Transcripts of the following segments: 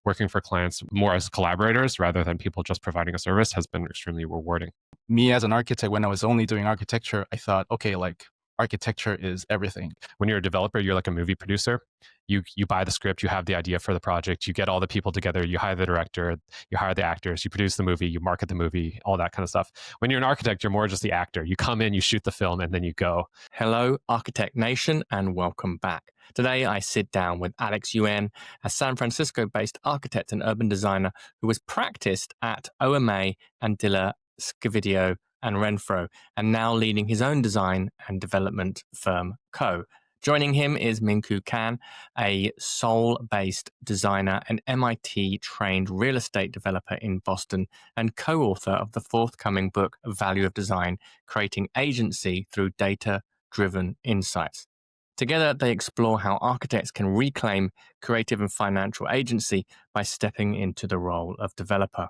working for clients more as collaborators rather than people just providing a service has been extremely rewarding. Me as an architect, when I was only doing architecture, I thought, okay, like architecture is everything. When you're a developer, you're like a movie producer. You buy the script, you have the idea for the project, you get all the people together, you hire the director, you hire the actors, you produce the movie, you market the movie, all that kind of stuff. When you're an architect, you're more just the actor. You come in, you shoot the film, and then you go. Hello, Architect Nation, and welcome back. Today, I sit down with Alex Yuen, a San Francisco-based architect and urban designer who has practiced at OMA, Andilla, Scavidio, and Renfro, and now leading his own design and development firm, Co. Joining him is Minkoo Kang, a Seoul-based designer and MIT-trained real estate developer in Boston and co-author of the forthcoming book, Value of Design, Creating Agency Through Data-Driven Insights. Together, they explore how architects can reclaim creative and financial agency by stepping into the role of developer.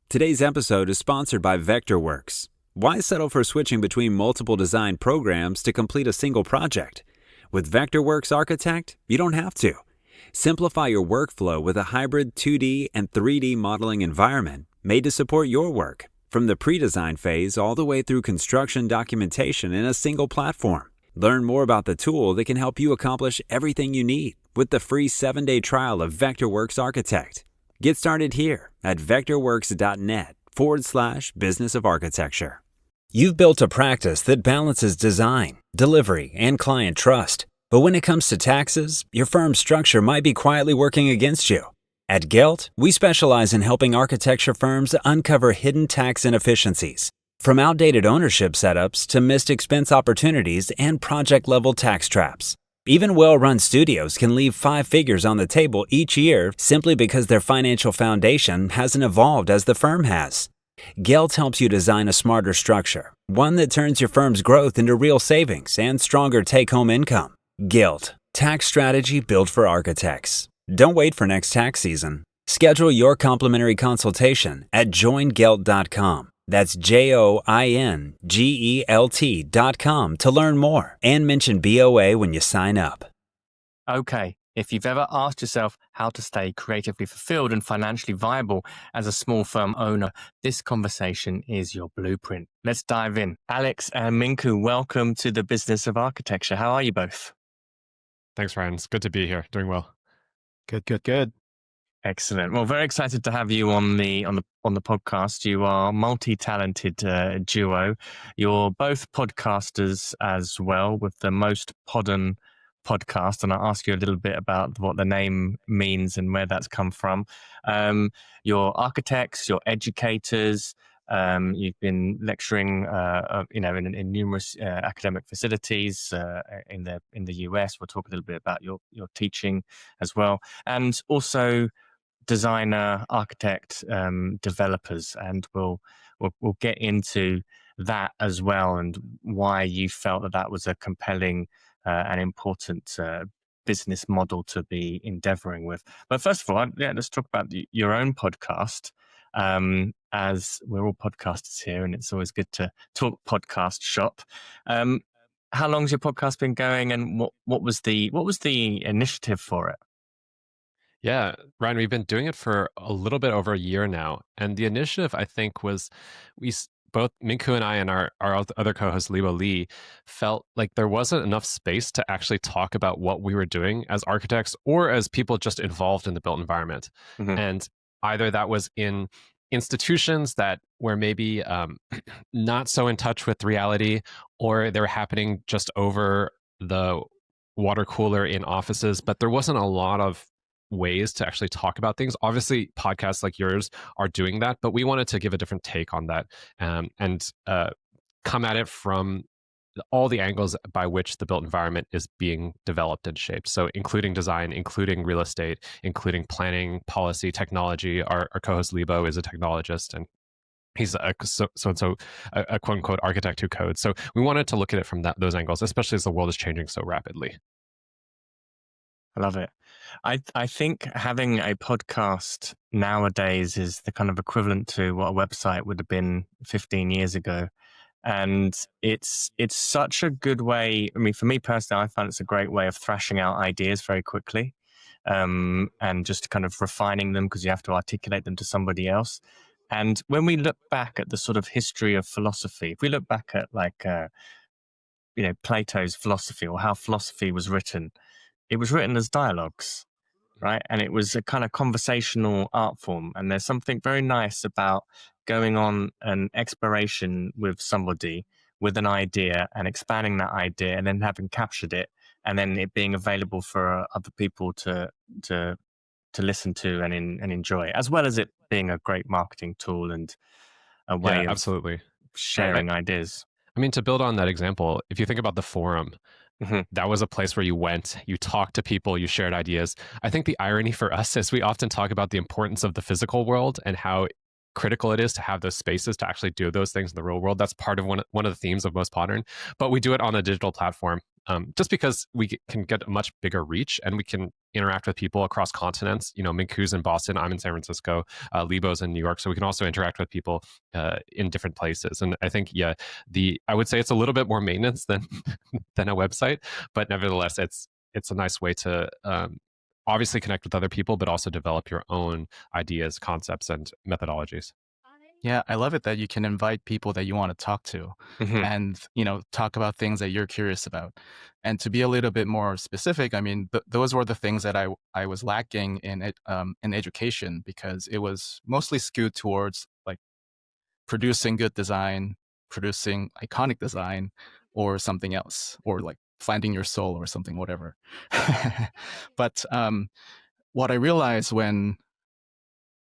Today's episode is sponsored by Vectorworks. Why settle for switching between multiple design programs to complete a single project? With Vectorworks Architect, you don't have to. Simplify your workflow with a hybrid 2D and 3D modeling environment made to support your work, from the pre-design phase all the way through construction documentation in a single platform. Learn more about the tool that can help you accomplish everything you need with the free 7-day trial of Vectorworks Architect. Get started here at vectorworks.net/business of architecture. You've built a practice that balances design, delivery, and client trust. But when it comes to taxes, your firm's structure might be quietly working against you. At Gelt, we specialize in helping architecture firms uncover hidden tax inefficiencies. From outdated ownership setups to missed expense opportunities and project-level tax traps. Even well-run studios can leave 5 figures on the table each year simply because their financial foundation hasn't evolved as the firm has. Gelt helps you design a smarter structure, one that turns your firm's growth into real savings and stronger take-home income. Gelt, tax strategy built for architects. Don't wait for next tax season. Schedule your complimentary consultation at joingelt.com. That's joingelt.com to learn more and mention BOA when you sign up. Okay, if you've ever asked yourself how to stay creatively fulfilled and financially viable as a small firm owner, this conversation is your blueprint. Let's dive in. Alex and Minkoo, welcome to the Business of Architecture. How are you both? Thanks, Ryan. It's good to be here. Doing well. Good. Excellent. Well, very excited to have you on the podcast. You are a multi-talented duo. You're both podcasters as well, with the Most Podden podcast, and I'll ask you a little bit about what the name means and where that's come from. You're architects, you're educators. You've been lecturing, in numerous academic facilities in the US. We'll talk a little bit about your teaching as well, and also designer, architect, developers, and we'll get into that as well, and why you felt that was a compelling and important business model to be endeavoring with. But first of all, let's talk about your own podcast. As we're all podcasters here, and it's always good to talk podcast shop. How long's your podcast been going, and what was the initiative for it? Yeah, Ryan, we've been doing it for a little bit over a year now. And the initiative, I think, was both Minkoo and I and our other co-host, Liwa Lee, felt like there wasn't enough space to actually talk about what we were doing as architects or as people just involved in the built environment. Mm-hmm. And either that was in institutions that were maybe not so in touch with reality, or they were happening just over the water cooler in offices, but there wasn't a lot of ways to actually talk about things. Obviously, podcasts like yours are doing that, but we wanted to give a different take on that and come at it from all the angles by which the built environment is being developed and shaped. So including design, including real estate, including planning, policy, technology. Our co-host Libo is a technologist, and he's a quote-unquote architect who codes. So we wanted to look at it from those angles, especially as the world is changing so rapidly. I love it. I think having a podcast nowadays is the kind of equivalent to what a website would have been 15 years ago. And it's such a good way. I mean, for me personally, I find it's a great way of thrashing out ideas very quickly. and just kind of refining them because you have to articulate them to somebody else. And when we look back at the sort of history of philosophy, if we look back at like Plato's philosophy or how philosophy was written, it was written as dialogues, right? And it was a kind of conversational art form. And there's something very nice about going on an exploration with somebody with an idea and expanding that idea and then having captured it and then it being available for other people to listen to and enjoy, as well as it being a great marketing tool and a way Yeah, of absolutely. sharing ideas. I mean, to build on that example, if you think about the forum, Mm-hmm. that was a place where you went, you talked to people, you shared ideas. I think the irony for us is we often talk about the importance of the physical world and how critical it is to have those spaces to actually do those things in the real world. That's part of one of the themes of Most Modern, but we do it on a digital platform just because we can get a much bigger reach and we can interact with people across continents. You know, Minkoo's in Boston, I'm in San Francisco, Lebo's in New York, so we can also interact with people in different places. And I think, yeah, I would say it's a little bit more maintenance than than a website, but nevertheless, it's a nice way to obviously connect with other people, but also develop your own ideas, concepts, and methodologies. Yeah, I love it that you can invite people that you want to talk to Mm-hmm. and, talk about things that you're curious about. And to be a little bit more specific, I mean, those were the things that I was lacking in education because it was mostly skewed towards like producing good design, producing iconic design, or something else, or like finding your soul or something, whatever. But what I realized when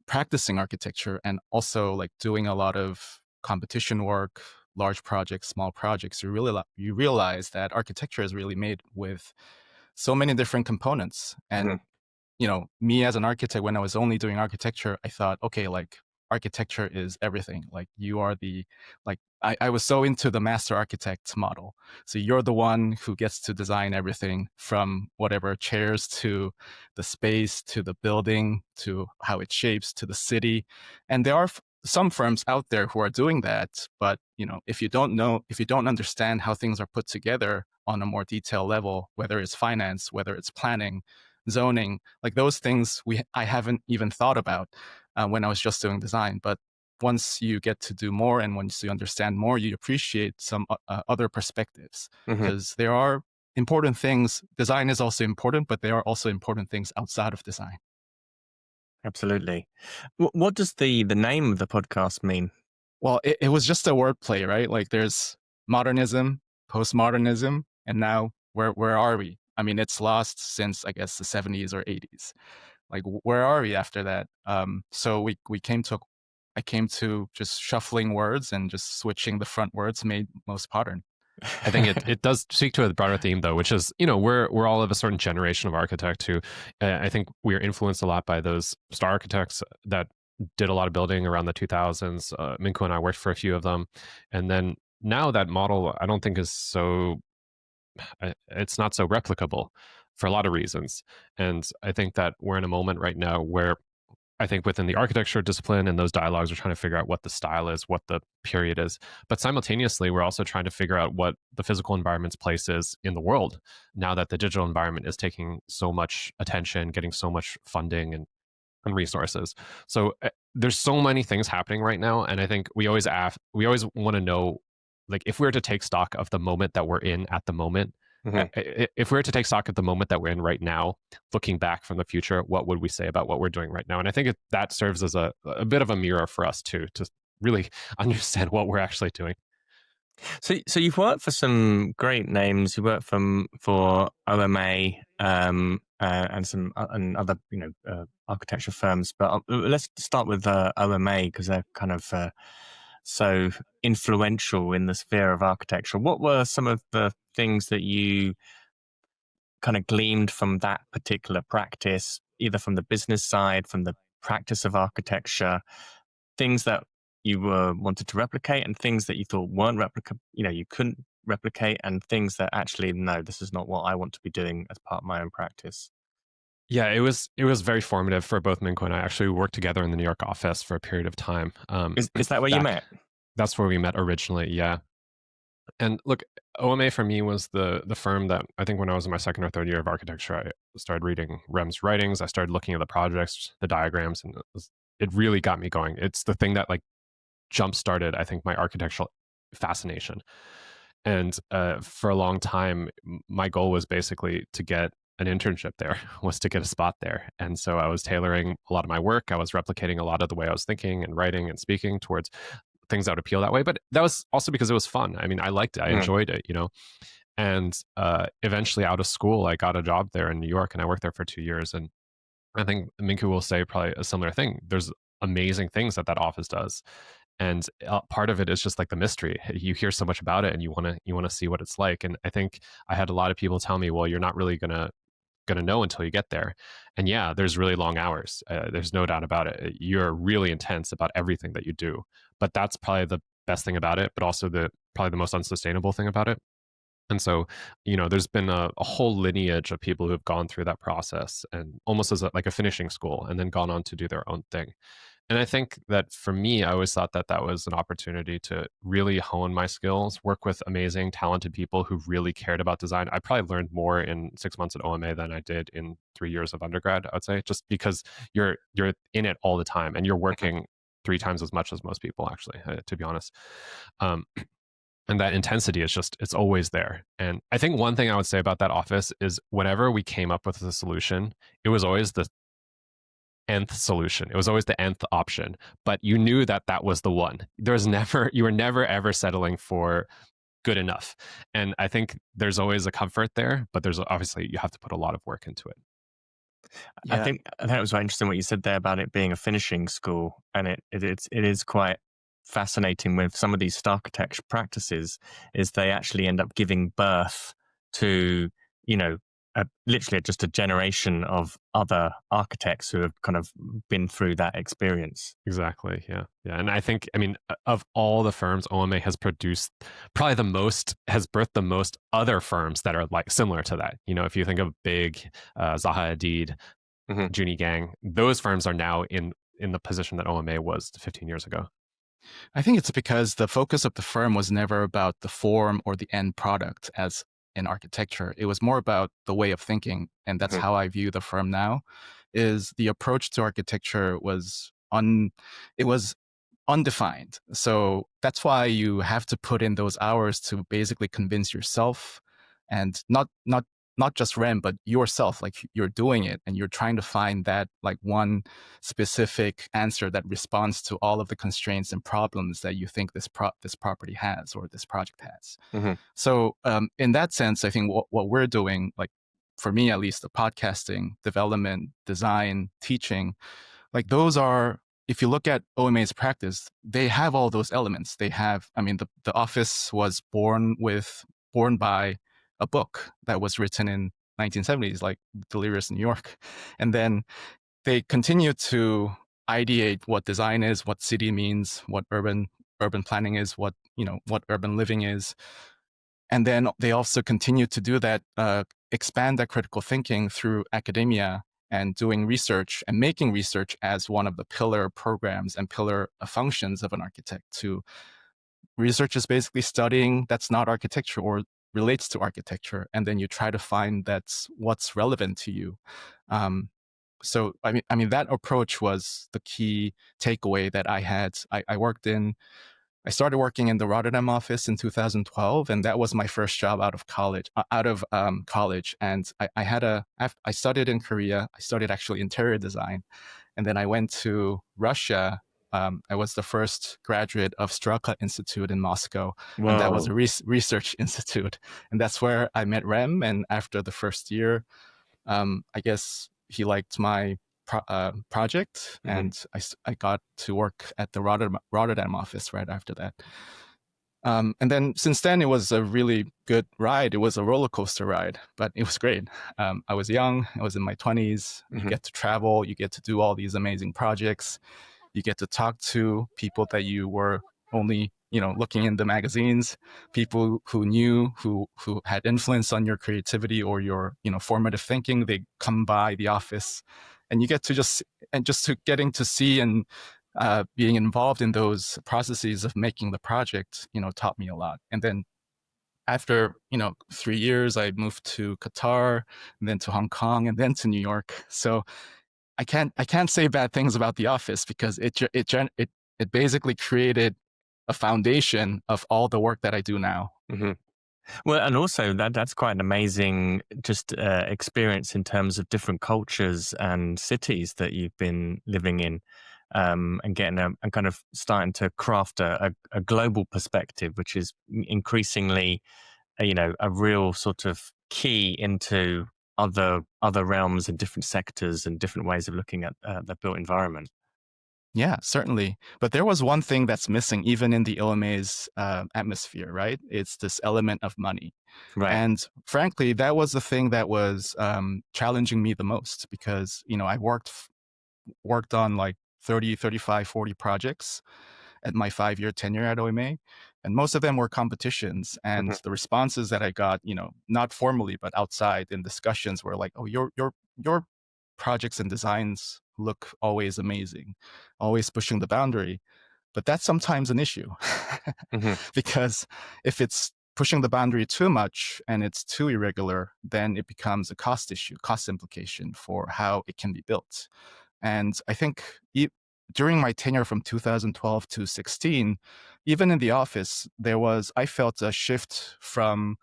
practicing architecture and also like doing a lot of competition work, large projects, small projects, you realize that architecture is really made with so many different components. And me as an architect, when I was only doing architecture, I thought, okay, like architecture is everything. Like you are I was so into the master architect model. So you're the one who gets to design everything from whatever chairs to the space, to the building, to how it shapes, to the city. And there are some firms out there who are doing that. But, if you don't understand how things are put together on a more detailed level, whether it's finance, whether it's planning, zoning, like those things I haven't even thought about when I was just doing design. But once you get to do more and once you understand more, you appreciate some other perspectives because there are important things. Design is also important, but there are also important things outside of design. Absolutely. What does the name of the podcast mean? Well, it was just a wordplay, right? Like there's modernism, postmodernism, and now where are we? I mean, it's lost since I guess the 70s or 80s. Like where are we after that? So I came to just shuffling words and just switching the front words made most modern. I think it does speak to a broader theme though, which is, we're all of a certain generation of architect who I think we are influenced a lot by those star architects that did a lot of building around the 2000s. Minkoo and I worked for a few of them. And then now that model, I don't think it's not so replicable for a lot of reasons. And I think that we're in a moment right now where I think within the architecture discipline and those dialogues are trying to figure out what the style is, what the period is. But simultaneously, we're also trying to figure out what the physical environment's place is in the world now that the digital environment is taking so much attention, getting so much funding and resources. So there's so many things happening right now. And I think we always want to know, like, if we were to take stock of the moment that we're in at the moment, if we were to take stock of the moment that we're in right now, looking back from the future, what would we say about what we're doing right now? And I think that serves as a bit of a mirror for us too, to really understand what we're actually doing. So you've worked for some great names. You worked for OMA and some and other architecture firms. But let's start with OMA because they're kind of so influential in the sphere of architecture. What were some of the things that you kind of gleaned from that particular practice, either from the business side, from the practice of architecture, things that you wanted to replicate and things that you thought weren't you couldn't replicate, and things that actually, no, this is not what I want to be doing as part of my own practice? Yeah, it was very formative for both Minkoo and I. Actually, we worked together in the New York office for a period of time. Is that where you met? That's where we met originally, yeah. And look, OMA for me was the firm that I think when I was in my second or third year of architecture, I started reading Rem's writings. I started looking at the projects, the diagrams, and it really got me going. It's the thing that like jump started, I think, my architectural fascination. And for a long time, my goal was basically to get an internship there, was to get a spot there. And so I was tailoring a lot of my work. I was replicating a lot of the way I was thinking and writing and speaking towards things that would appeal that way. But that was also because it was fun. I mean, I liked it. I enjoyed it, you know. And eventually, out of school, I got a job there in New York, and I worked there for 2 years. And I think Minkoo will say probably a similar thing. There's amazing things that office does, and part of it is just like the mystery. You hear so much about it, and you want to see what it's like. And I think I had a lot of people tell me, "Well, you're not really gonna know until you get there." And yeah, there's really long hours. There's no doubt about it. You're really intense about everything that you do, but that's probably the best thing about it, but also the probably the most unsustainable thing about it. And so, you know, there's been a whole lineage of people who have gone through that process and almost as like a finishing school and then gone on to do their own thing. And I think that for me, I always thought that that was an opportunity to really hone my skills, work with amazing, talented people who really cared about design. I probably learned more in 6 months at OMA than I did in 3 years of undergrad, I would say, just because you're in it all the time and you're working 3 times as much as most people, actually, to be honest. Um, and that intensity is just, it's always there. And I think one thing I would say about that office is whenever we came up with a solution, it was always the nth solution. It was always the nth option, but you knew that that was the one. There's never, you were never ever settling for good enough. And I think there's always a comfort there, but there's obviously, you have to put a lot of work into it. I Yeah. think it was very interesting what you said there about it being a finishing school, and it is quite fascinating with some of these architecture practices. Is they actually end up giving birth to, you know, literally just a generation of other architects who have kind of been through that experience. Exactly. Yeah. Yeah. And I think, I mean, of all the firms, OMA has produced probably the most, has birthed the most other firms that are like similar to that. You know, if you think of big Zaha Hadid, Mhm. Junie Gang, those firms are now in the position that OMA was 15 years ago. I think it's because the focus of the firm was never about the form or the end product as in architecture. It was more about the way of thinking. And that's Mhm. how I view the firm now, is the approach to architecture was it was undefined. So that's why you have to put in those hours to basically convince yourself, and not just Rem, but yourself. Like you're doing it and you're trying to find that like one specific answer that responds to all of the constraints and problems that you think this property has or this project has. Mhm. So in that sense, I think what we're doing, like for me at least, the podcasting, development, design, teaching, like those are, if you look at OMA's practice, they have all those elements. They have, I mean, the office was born by a book that was written in 1970s, like Delirious New York. And then they continue to ideate what design is, what city means, what urban planning is, what, you know, what urban living is. And then they also continue to do that, expand that critical thinking through academia and doing research and making research as one of the pillar programs and pillar functions of an architect. To research is basically studying that's not architecture or relates to architecture, and then you try to find that's what's relevant to you. So I mean that approach was the key takeaway that I had. I started working in the Rotterdam office in 2012, and that was my first job out of college. And I studied in Korea. I studied actually interior design, and then I went to Russia. I was the first graduate of Strelka Institute in Moscow, and that was Whoa. a research institute. And that's where I met Rem. And after the first year, I guess he liked my project, and I got to work at the Rotterdam office right after that. And then since then, it was a really good ride. It was a roller coaster ride, but it was great. I was young. I was in my 20s. You get to travel. You get to do all these amazing projects. You get to talk to people that you were only, you know, looking in the magazines, people who knew, who had influence on your creativity or your, you know, formative thinking. They come by the office, and you get to just to getting to see and being involved in those processes of making the project, you know, taught me a lot. And then after 3 years, I moved to Qatar, and then to Hong Kong, and then to New York. So I can't say bad things about the office because it basically created a foundation of all the work that I do now. Mm-hmm. Well, and also that's quite an amazing just experience in terms of different cultures and cities that you've been living in, and getting and kind of starting to craft a global perspective, which is increasingly, a real sort of key into other realms and different sectors and different ways of looking at the built environment. Yeah, certainly. But there was one thing that's missing even in the OMA's atmosphere, right? It's this element of money. Right. And frankly, that was the thing that was challenging me the most because, I worked on like 30, 35, 40 projects at my 5-year tenure at OMA. And most of them were competitions. And Mm-hmm. the responses that I got, not formally, but outside in discussions were like, oh, your projects and designs look always amazing, always pushing the boundary. But that's sometimes an issue Mm-hmm. because if it's pushing the boundary too much and it's too irregular, then it becomes a cost issue, cost implication for how it can be built. And I think during my tenure from 2012 to 16, even in the office, I felt a shift from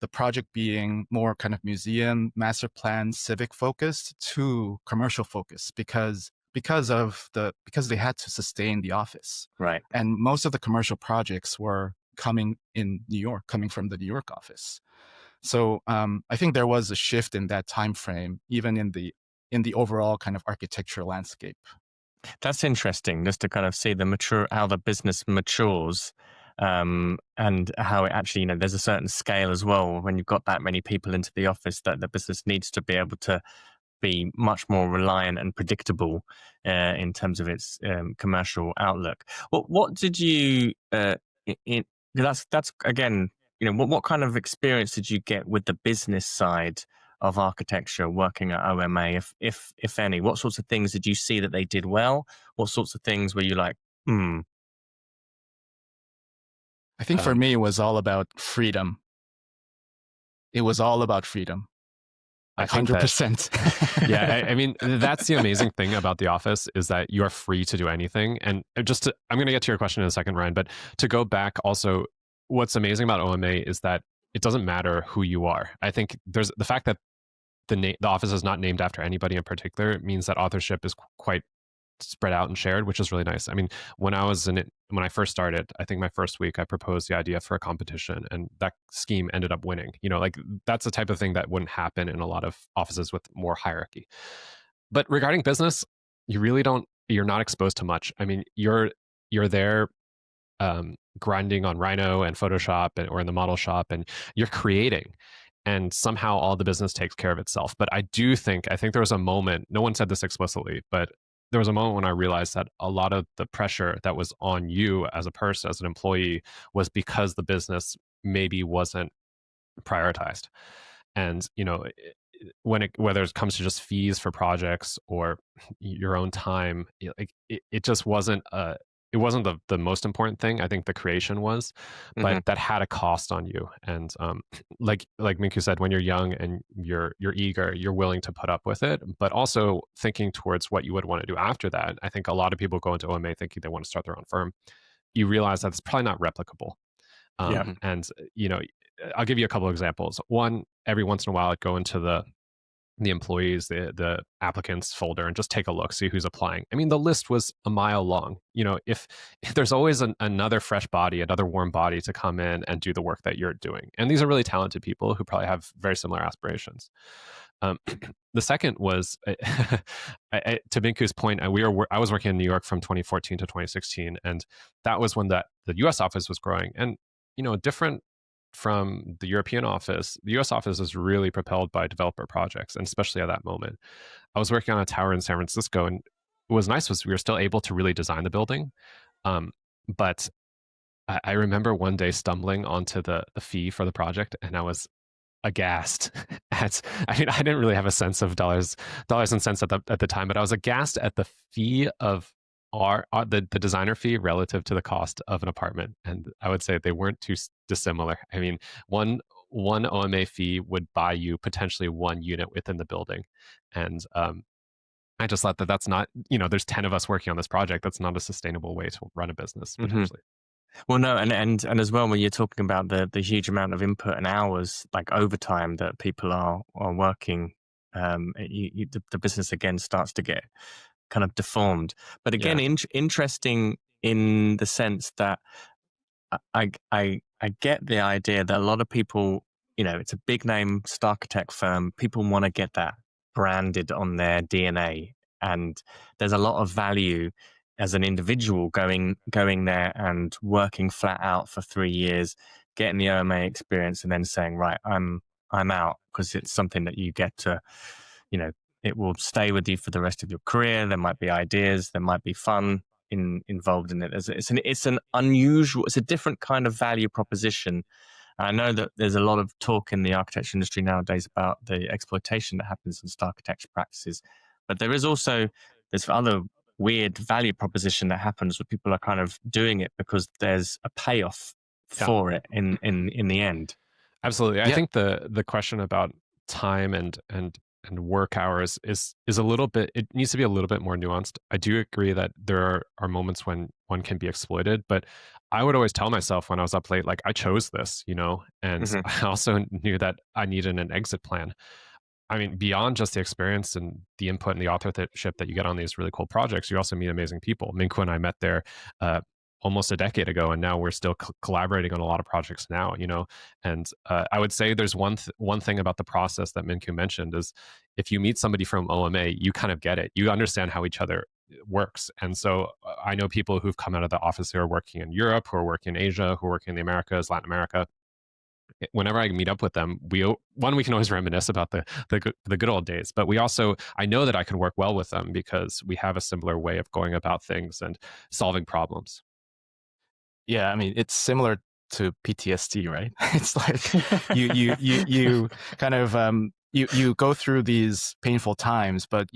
the project being more kind of museum, master plan, civic focused to commercial focused because they had to sustain the office. Right. And most of the commercial projects were coming from the New York office. So I think there was a shift in that time frame, even in the overall kind of architectural landscape. That's interesting, just to kind of see how the business matures, and how it actually, there's a certain scale as well. When you've got that many people into the office, that the business needs to be able to be much more reliant and predictable in terms of its commercial outlook. What did you? That's again, what kind of experience did you get with the business side of architecture working at OMA, if any? What sorts of things did you see that they did well? What sorts of things were you like, I think for me, it was all about freedom. It was all about freedom. I think that, 100%. yeah, I mean, that's the amazing thing about the office is that you're free to do anything. And I'm going to get to your question in a second, Ryan, but to go back also, what's amazing about OMA is that it doesn't matter who you are. I think there's the fact that the office is not named after anybody in particular means that authorship is quite spread out and shared, which is really nice. I mean, when I first started, I think my first week, I proposed the idea for a competition, and that scheme ended up winning. Like that's the type of thing that wouldn't happen in a lot of offices with more hierarchy. But regarding business, you're not exposed to much. I mean, you're there grinding on Rhino and Photoshop or in the model shop, and you're creating. And somehow all the business takes care of itself. But I think there was a moment, no one said this explicitly, but there was a moment when I realized that a lot of the pressure that was on you as a person, as an employee, was because the business maybe wasn't prioritized. And, whether it comes to just fees for projects or your own time, it just wasn't it wasn't the most important thing. I think the creation was, but that had a cost on you. And like Minkoo said, when you're young and you're eager, you're willing to put up with it. But also thinking towards what you would want to do after that. I think a lot of people go into OMA thinking they want to start their own firm. You realize that it's probably not replicable. And I'll give you a couple of examples. One, every once in a while, I'd go into the employees, the applicants folder, and just take a look, see who's applying. I mean, the list was a mile long. If there's always another fresh body, another warm body to come in and do the work that you're doing. And these are really talented people who probably have very similar aspirations. The second was, to Minkoo's point, I was working in New York from 2014 to 2016, and that was when the U.S. office was growing. And different from the European office, the US office is really propelled by developer projects, and especially at that moment. I was working on a tower in San Francisco, and what was nice was we were still able to really design the building. But I remember one day stumbling onto the fee for the project, and I was aghast I didn't really have a sense of dollars and cents at the time, but I was aghast at the fee of the designer fee relative to the cost of an apartment, and I would say they weren't too dissimilar. I mean, one OMA fee would buy you potentially one unit within the building, and I just thought that that's not, there's 10 of us working on this project. That's not a sustainable way to run a business potentially. Well, no, and as well, when you're talking about the huge amount of input and hours, like overtime that people are working, the business again starts to get kind of deformed. But again, Yeah. interesting in the sense that I get the idea that a lot of people, it's a big name architect firm. People want to get that branded on their DNA, and there's a lot of value as an individual going there and working flat out for 3 years, getting the OMA experience, and then saying, right, I'm out, because it's something that you get to, it will stay with you for the rest of your career. There might be ideas, there might be fun involved in it. It's an unusual, it's a different kind of value proposition. I know that there's a lot of talk in the architecture industry nowadays about the exploitation that happens in architecture practices, but there's other weird value proposition that happens where people are kind of doing it because there's a payoff for it in the end. Absolutely. I think the question about time and work hours is a little bit, it needs to be a little bit more nuanced. I do agree that there are moments when one can be exploited, but I would always tell myself when I was up late, like, I chose this, and I also knew that I needed an exit plan. I mean, beyond just the experience and the input and the authorship that you get on these really cool projects, you also meet amazing people. Minkoo and I met there almost a decade ago, and now we're still collaborating on a lot of projects now, And I would say there's one thing about the process that Minkoo mentioned is, if you meet somebody from OMA, you kind of get it. You understand how each other works. And so I know people who've come out of the office who are working in Europe, who are working in Asia, who are working in the Americas, Latin America. Whenever I meet up with them, we can always reminisce about the good old days, but I know that I can work well with them because we have a similar way of going about things and solving problems. Yeah, I mean, it's similar to PTSD, right? It's like you kind of you go through these painful times, but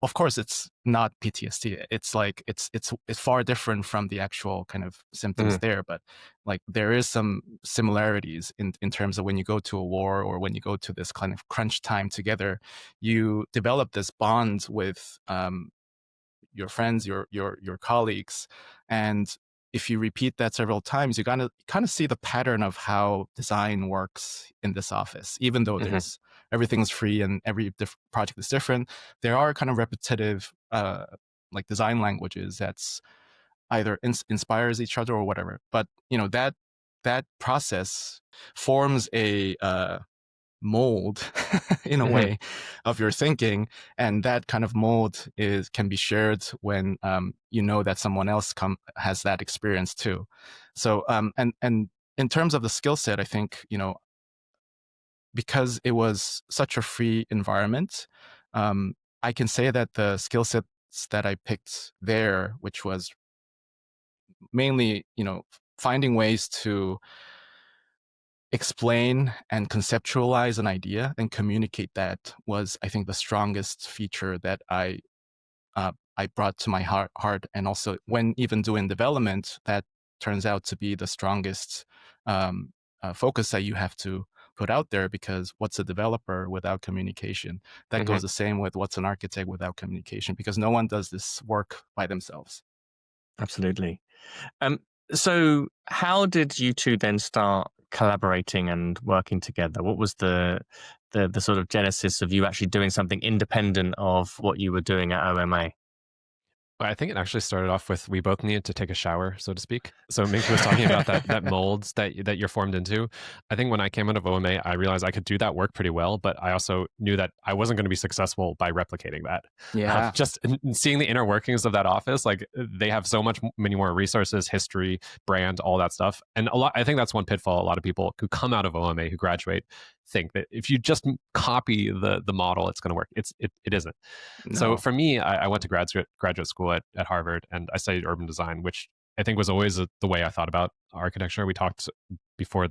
of course, it's not PTSD. It's like it's far different from the actual kind of symptoms there, but like there is some similarities in terms of when you go to a war or when you go to this kind of crunch time together, you develop this bond with your friends, your colleagues, and if you repeat that several times, you kind of see the pattern of how design works in this office. Even though everything's free and every project is different, there are kind of repetitive like design languages that's either inspires each other or whatever. But that process forms a mold in a way of your thinking, and that kind of mold can be shared when that someone else has that experience too. So and in terms of the skill set, I think because it was such a free environment, I can say that the skill sets that I picked there, which was mainly finding ways to explain and conceptualize an idea and communicate that, was, I think, the strongest feature that I brought to my heart. And also, when even doing development, that turns out to be the strongest focus that you have to put out there, because what's a developer without communication? That goes the same with what's an architect without communication, because no one does this work by themselves. Absolutely. So how did you two then start collaborating and working together? What was the sort of genesis of you actually doing something independent of what you were doing at OMA? I think it actually started off with, we both needed to take a shower, so to speak. So Minkoo was talking about that molds that you're formed into. I think when I came out of OMA, I realized I could do that work pretty well, but I also knew that I wasn't going to be successful by replicating that. Yeah. Just seeing the inner workings of that office, like, they have so many more resources, history, brand, all that stuff. And I think that's one pitfall a lot of people who come out of OMA, who graduate, think that if you just copy the model, it's going to work. It isn't. No. So for me, I went to graduate school at Harvard, and I studied urban design, which I think was always the way I thought about architecture. We talked before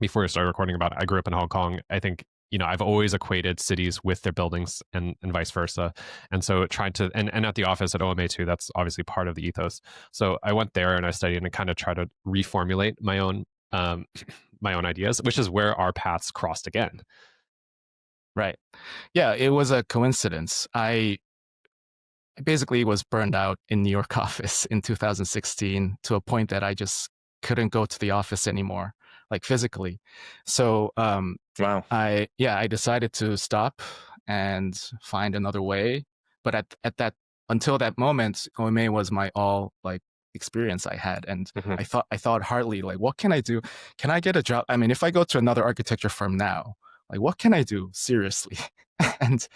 we started recording about it. I grew up in Hong Kong. I think I've always equated cities with their buildings and vice versa. And so tried to, and at the office at OMA too, that's obviously part of the ethos. So I went there and I studied and kind of tried to reformulate my own, my own ideas, which is where our paths crossed again. Right. Yeah, it was a coincidence. I basically was burned out in New York office in 2016 to a point that I just couldn't go to the office anymore, like physically. So Wow. I decided to stop and find another way. But at that until that moment, OMA was my all like experience I had, and I thought hardly like, what can I do? Can I get a job? I mean, if I go to another architecture firm now, like what can I do seriously? And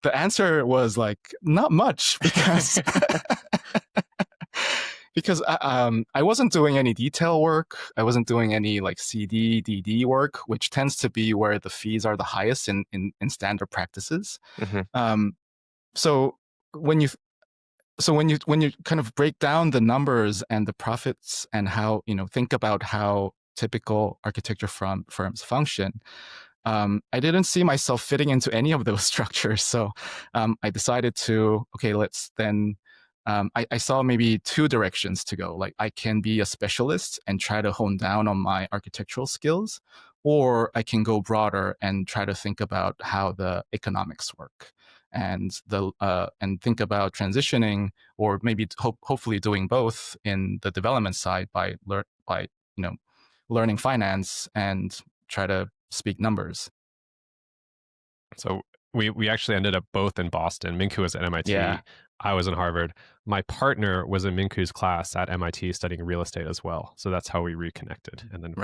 the answer was like not much, because because I wasn't doing any detail work. I wasn't doing any like CD, DD work, which tends to be where the fees are the highest in standard practices. So when you kind of break down the numbers and the profits and how, think about how typical architecture firms function, I didn't see myself fitting into any of those structures. So I decided to, okay, let's then, I saw maybe two directions to go. Like I can be a specialist and try to hone down on my architectural skills, or I can go broader and try to think about how the economics work, and think about transitioning, or maybe hopefully doing both in the development side by learning finance and try to speak numbers. So we actually ended up both in Boston. Minkoo was at MIT. Yeah. I was in Harvard. My partner was in Minkoo's class at MIT studying real estate as well. So that's how we reconnected. And then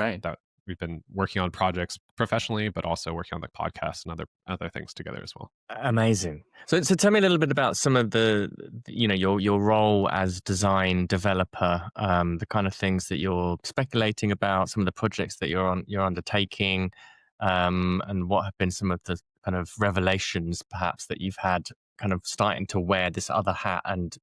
we've been working on projects professionally, but also working on the podcast and other things together as well. Amazing. So tell me a little bit about some of the, your role as design developer, the kind of things that you're speculating about, some of the projects that you're undertaking, and what have been some of the kind of revelations perhaps that you've had kind of starting to wear this other hat and,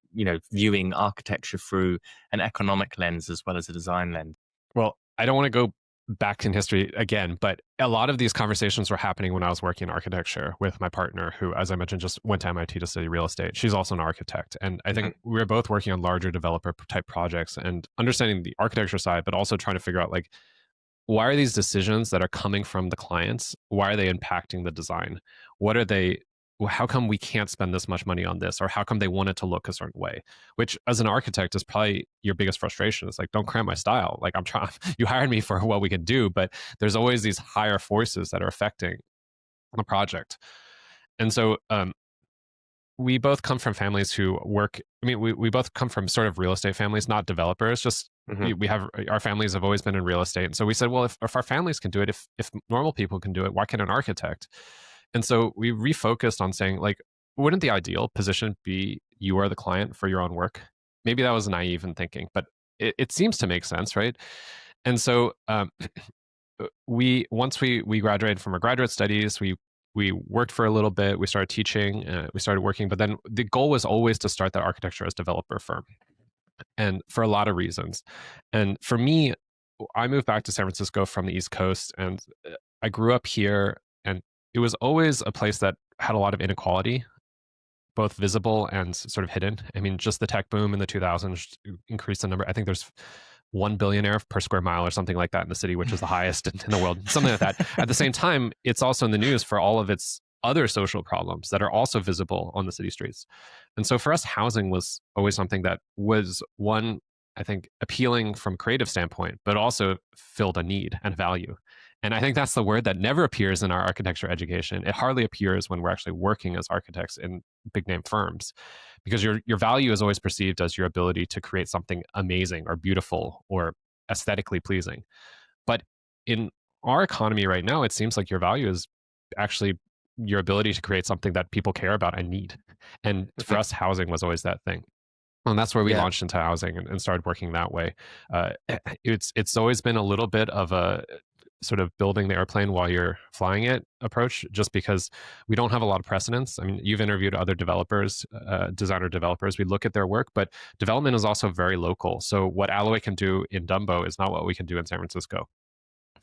viewing architecture through an economic lens as well as a design lens? Well, I don't want to go back in history again, but a lot of these conversations were happening when I was working in architecture with my partner, who, as I mentioned, just went to MIT to study real estate. She's also an architect. And I think we were both working on larger developer type projects and understanding the architecture side, but also trying to figure out like, why are these decisions that are coming from the clients? Why are they impacting the design? What are they? How come we can't spend this much money on this? Or how come they want it to look a certain way? Which, as an architect, is probably your biggest frustration. It's like, don't cramp my style. Like, I'm trying, you hired me for what we can do, but there's always these higher forces that are affecting the project. And so we both come from families who work. I mean, we both come from sort of real estate families, not developers. Just we have, our families have always been in real estate. And so we said, well, if our families can do it, if normal people can do it, why can't an architect? And so we refocused on saying, like, wouldn't the ideal position be you are the client for your own work? Maybe that was naive in thinking, but it seems to make sense, right? And so once we graduated from our graduate studies, we worked for a little bit, we started teaching, we started working, but then the goal was always to start that architecture as developer firm, and for a lot of reasons. And for me, I moved back to San Francisco from the East Coast, and I grew up here, and it was always a place that had a lot of inequality, both visible and sort of hidden. I mean, just the tech boom in the 2000s increased the number. I think there's 1 billionaire per square mile or something like that in the city, which is the highest in the world, something like that. At the same time, it's also in the news for all of its other social problems that are also visible on the city streets. And so for us, housing was always something that was, one, I think, appealing from a creative standpoint, but also filled a need and value. And I think that's the word that never appears in our architecture education. It hardly appears when we're actually working as architects in big name firms, because your value is always perceived as your ability to create something amazing or beautiful or aesthetically pleasing. But in our economy right now, it seems like your value is actually your ability to create something that people care about and need. And for us, housing was always that thing. And that's where we launched into housing and started working that way. It's always been a little bit of a sort of building the airplane while you're flying it approach, just because we don't have a lot of precedence. I mean, you've interviewed other developers, designer developers. We look at their work, but development is also very local. So what Alloy can do in Dumbo is not what we can do in San Francisco.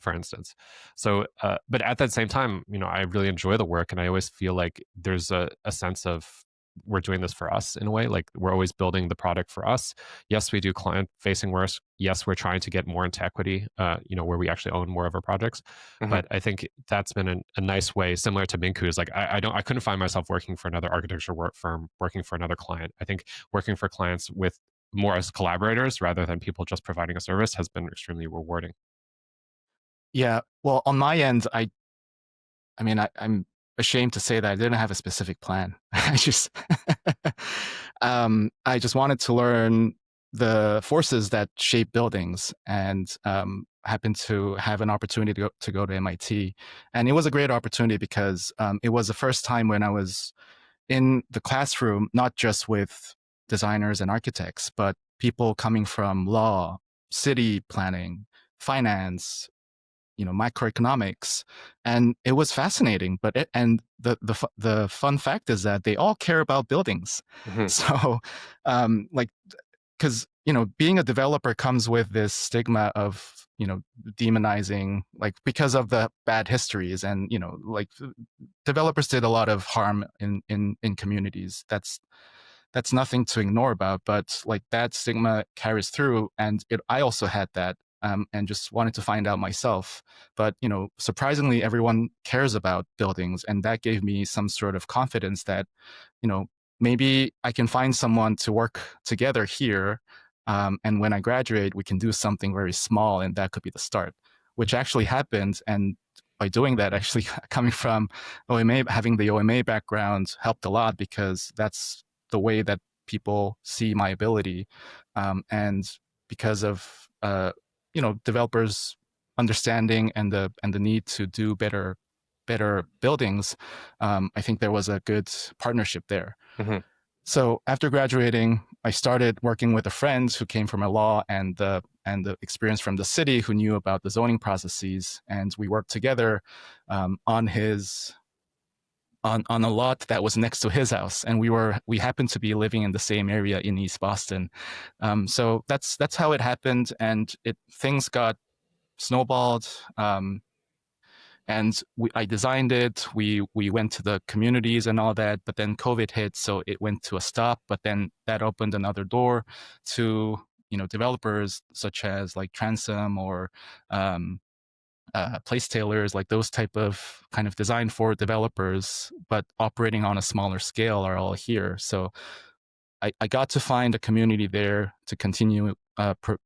for instance. So, but at that same time, I really enjoy the work, and I always feel like there's a sense of we're doing this for us in a way. Like we're always building the product for us. Yes, we do client facing work. Yes, we're trying to get more into equity, where we actually own more of our projects. Mhm. But I think that's been a nice way, similar to Minkoo's. Like I couldn't find myself working for another architecture work firm, working for another client. I think working for clients with more as collaborators rather than people just providing a service has been extremely rewarding. Yeah. Well, on my end, I'm ashamed to say that I didn't have a specific plan. I just wanted to learn the forces that shape buildings, and happened to have an opportunity to go to MIT. And it was a great opportunity because it was the first time when I was in the classroom, not just with designers and architects, but people coming from law, city planning, finance, microeconomics, and it was fascinating. And the fun fact is that they all care about buildings. Mhm. So, like, because being a developer comes with this stigma of demonizing, like, because of the bad histories, and like, developers did a lot of harm in communities. That's nothing to ignore about, but like that stigma carries through, and I also had that, and just wanted to find out myself. But surprisingly, everyone cares about buildings, and that gave me some sort of confidence that you know maybe I can find someone to work together here, and when I graduate, we can do something very small, and that could be the start, which actually happened. And by doing that, actually coming from OMA, having the OMA background helped a lot, because that's the way that people see my ability, and because of developers understanding and the need to do better buildings, I think there was a good partnership there. Mhm. So after graduating, I started working with a friend who came from a law and the experience from the city, who knew about the zoning processes, and we worked together on a lot that was next to his house, and we happened to be living in the same area in East Boston. So that's how it happened, and things got snowballed. And I designed it. We went to the communities and all that, but then COVID hit, so it went to a stop. But then that opened another door to developers such as like Transom or place tailors, like those type of kind of design for developers, but operating on a smaller scale, are all here. So I got to find a community there to continue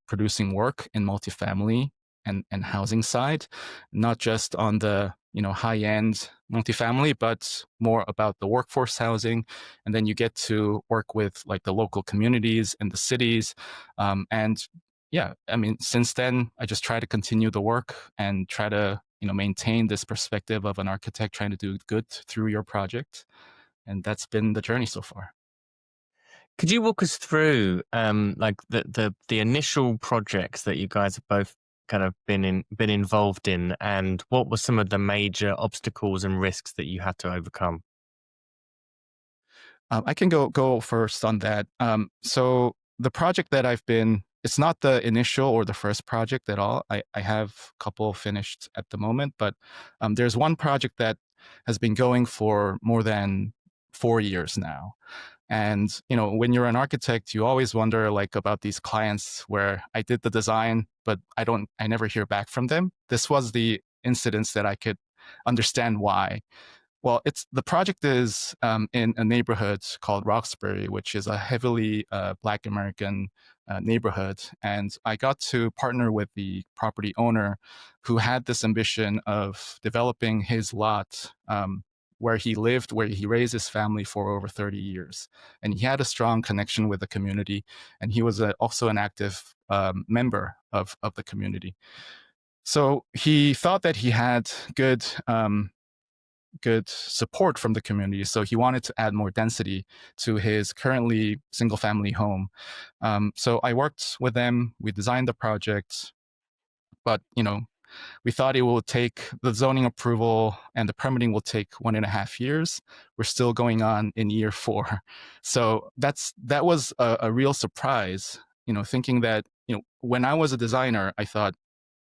producing work in multifamily and housing side, not just on the high end multifamily, but more about the workforce housing. And then you get to work with like the local communities and the cities, and yeah, I mean, since then I just try to continue the work and try to maintain this perspective of an architect trying to do good through your project, and that's been the journey so far. Could you walk us through like the initial projects that you guys have both kind of been involved in, and what were some of the major obstacles and risks that you had to overcome? I can go first on that. So the project that it's not the initial or the first project at all. I have a couple finished at the moment, but there's one project that has been going for more than 4 years now. And when you're an architect, you always wonder like about these clients where I did the design, but I never hear back from them. This was the incidents that I could understand why. Well, the project is in a neighborhood called Roxbury, which is a heavily Black American neighborhood. And I got to partner with the property owner, who had this ambition of developing his lot where he lived, where he raised his family for over 30 years. And he had a strong connection with the community. And he was also an active member of the community. So he thought that he had good support from the community. So he wanted to add more density to his currently single family home. So I worked with them. We designed the project, but we thought it will take the zoning approval and the permitting will take 1.5 years. We're still going on in year 4. So that was a real surprise, thinking that, when I was a designer, I thought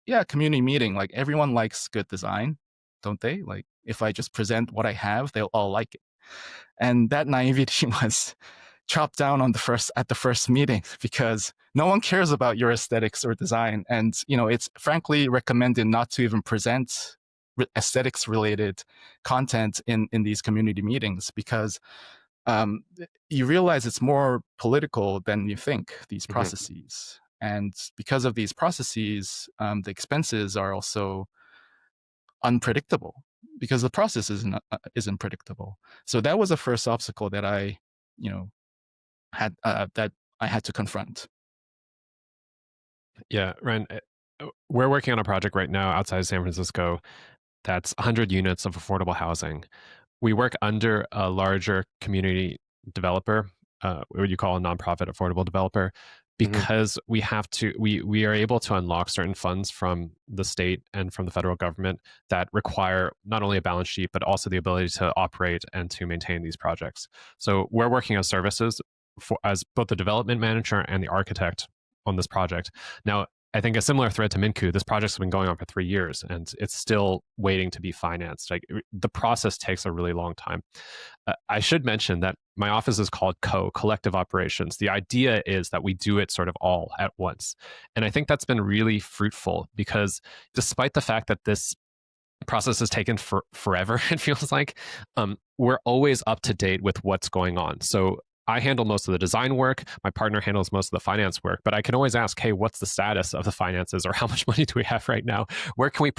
yeah, community meeting. Like everyone likes good design, don't they? Like if I just present what I have, they'll all like it. And that naivety was chopped down on at the first meeting because no one cares about your aesthetics or design. And, it's frankly recommended not to even present aesthetics related content in these community meetings because um, you realize it's more political than you think, these processes. And because of these processes, the expenses are also unpredictable because the process isn't predictable. So that was the first obstacle that I, had that I had to confront. Yeah, Ryan, we're working on a project right now outside of San Francisco that's 100 units of affordable housing. We work under a larger community developer, what you call a nonprofit affordable developer, because we are able to unlock certain funds from the state and from the federal government that require not only a balance sheet but also the ability to operate and to maintain these projects. So we're working on services as both the development manager and the architect on this project. Now, I think a similar thread to Minkoo, this project's been going on for 3 years and it's still waiting to be financed. Like the process takes a really long time. I should mention that my office is called collective operations. The idea is that we do it sort of all at once. And I think that's been really fruitful because despite the fact that this process has taken forever, it feels like, we're always up to date with what's going on. So I handle most of the design work. My partner handles most of the finance work, but I can always ask, hey, what's the status of the finances or how much money do we have right now? Where can